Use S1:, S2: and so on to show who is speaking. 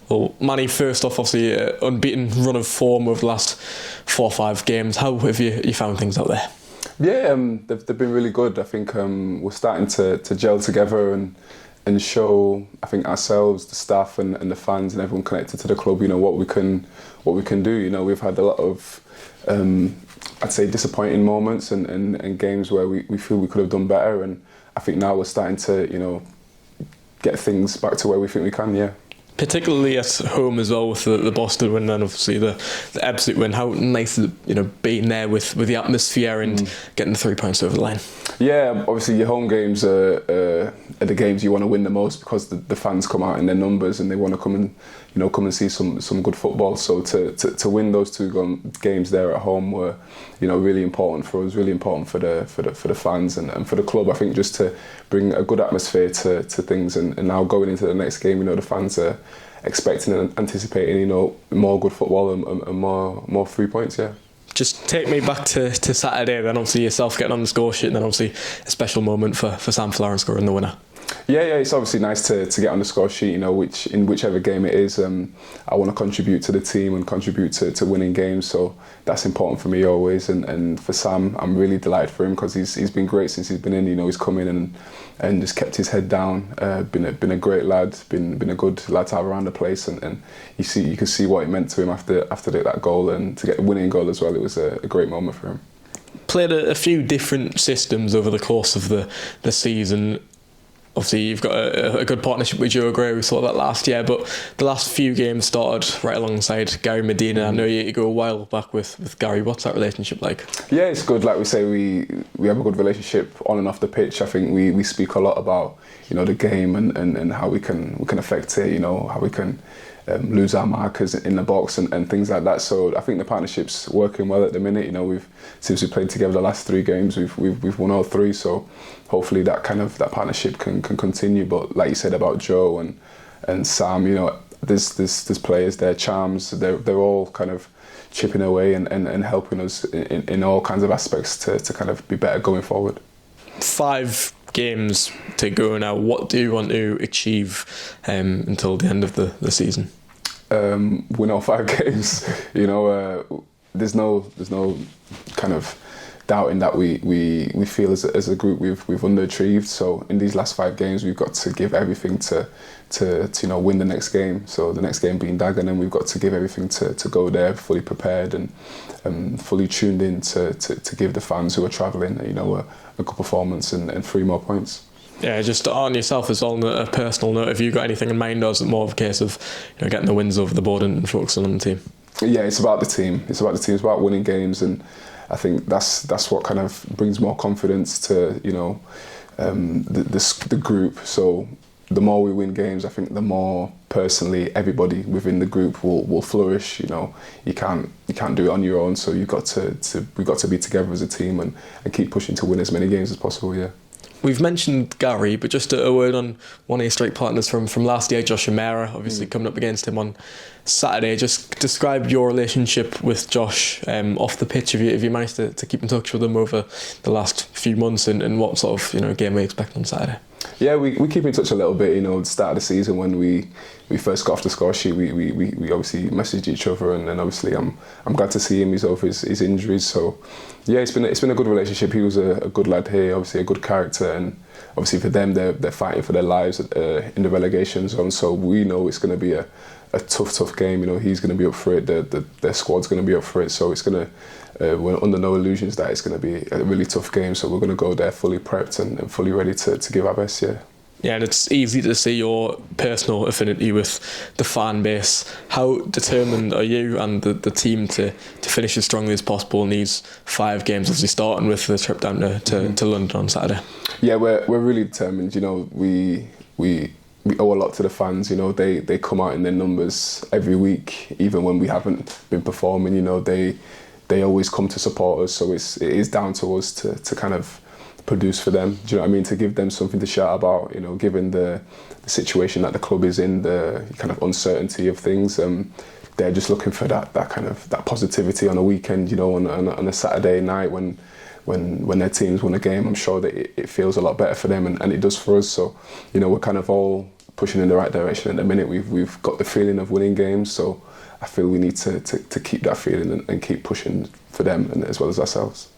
S1: Well, Manny, first off, obviously, unbeaten run of form over the last 4 or 5 games. How have you found things out there?
S2: Yeah, they've been really good. I think we're starting to gel together and show, I think, ourselves, the staff and the fans and everyone connected to the club, what we can do. We've had a lot of, I'd say, disappointing moments and games where we feel we could have done better, and I think now we're starting to, get things back to where we think we can, yeah.
S1: Particularly at home as well, with the Boston win and obviously the absolute win. How nice is it, being there with the atmosphere and getting the 3 points over the line? Yeah,
S2: obviously your home games are the games you want to win the most, because the fans come out in their numbers and they want to come and see some good football. So to win those 2 games there at home were really important for us, really important for the fans and for the club. I think just to bring a good atmosphere to things, and now going into the next game, the fans are expecting and anticipating more good football and more 3 points. Yeah.
S1: Just take me back to Saturday, then obviously yourself getting on the score sheet, and then obviously a special moment for Sam Florence scoring the winner.
S2: Yeah, it's obviously nice to get on the score sheet, whichever game it is. I want to contribute to the team and contribute to winning games, so that's important for me always. And for Sam, I'm really delighted for him, because he's been great since he's been in. He's come in and just kept his head down. Been a great lad, been a good lad to have around the place, and you can see what it meant to him after that goal, and to get the winning goal as well. It was a great moment for him.
S1: Played a few different systems over the course of the season. Obviously, you've got a good partnership with Joe Gray. We saw that last year, but the last few games started right alongside Gary Medina. I know you go a while back with Gary. What's that relationship like?
S2: Yeah, it's good. Like we say, we have a good relationship on and off the pitch. I think we speak a lot about the game and how we can affect it. How we can lose our markers in the box and things like that. So I think the partnership's working well at the minute. Since we played together the last 3 games, we've won all 3. So hopefully that partnership can continue. But like you said about Joe and Sam, there's players there, Charms. They're all kind of chipping away and helping us in all kinds of aspects to kind of be better going forward. 5
S1: games to go now. What do you want to achieve until the end of the season?
S2: Win all 5 games. There's no kind of doubting that we feel as a group we've underachieved. So in these last 5 games, we've got to give everything to win the next game. So the next game being Dagenham, we've got to give everything to go there fully prepared and fully tuned in to give the fans who are travelling a good performance and 3 more points.
S1: Yeah, just on yourself as well, on a personal note, have you got anything in mind, or is it more of a case of getting the wins over the board and focusing on the team?
S2: Yeah, it's about the team. It's about winning games, and I think that's what kind of brings more confidence to the group. So the more we win games, I think the more personally everybody within the group will flourish. You can't do it on your own, so we've got to be together as a team and keep pushing to win as many games as possible. Yeah.
S1: We've mentioned Gary, but just a word on one of your strike partners from last year, Josh O'Meara, obviously coming up against him on Saturday. Just describe your relationship with Josh off the pitch. Have you managed to keep in touch with him over the last few months, and what sort of game we expect on Saturday?
S2: Yeah, we keep in touch a little bit. At the start of the season, when we first got off the score sheet, we obviously messaged each other, and obviously I'm glad to see him. He's over his injuries, so yeah, it's been a good relationship. He was a good lad here, obviously a good character, and obviously for them, they're fighting for their lives in the relegation zone. So we know it's going to be a tough game. He's going to be up for it. Their squad's going to be up for it. So it's going to. We're under no illusions that it's going to be a really tough game. So we're going to go there fully prepped and fully ready to give our best. Yeah.
S1: Yeah, and it's easy to see your personal affinity with the fan base. How determined are you and the team to finish as strongly as possible in these 5 games, obviously starting with the trip down to London on Saturday?
S2: Yeah, we're really determined. We owe a lot to the fans. They come out in their numbers every week, even when we haven't been performing. They always come to support us. So it is down to us to kind of produce for them. Do you know what I mean? To give them something to shout about. Given the situation that the club is in, the kind of uncertainty of things. They're just looking for that positivity on a weekend. On a Saturday night when their teams win a game. I'm sure that it feels a lot better for them, and it does for us. So we're kind of all pushing in the right direction. At the minute, we've got the feeling of winning games, so I feel we need to keep that feeling and keep pushing for them and as well as ourselves.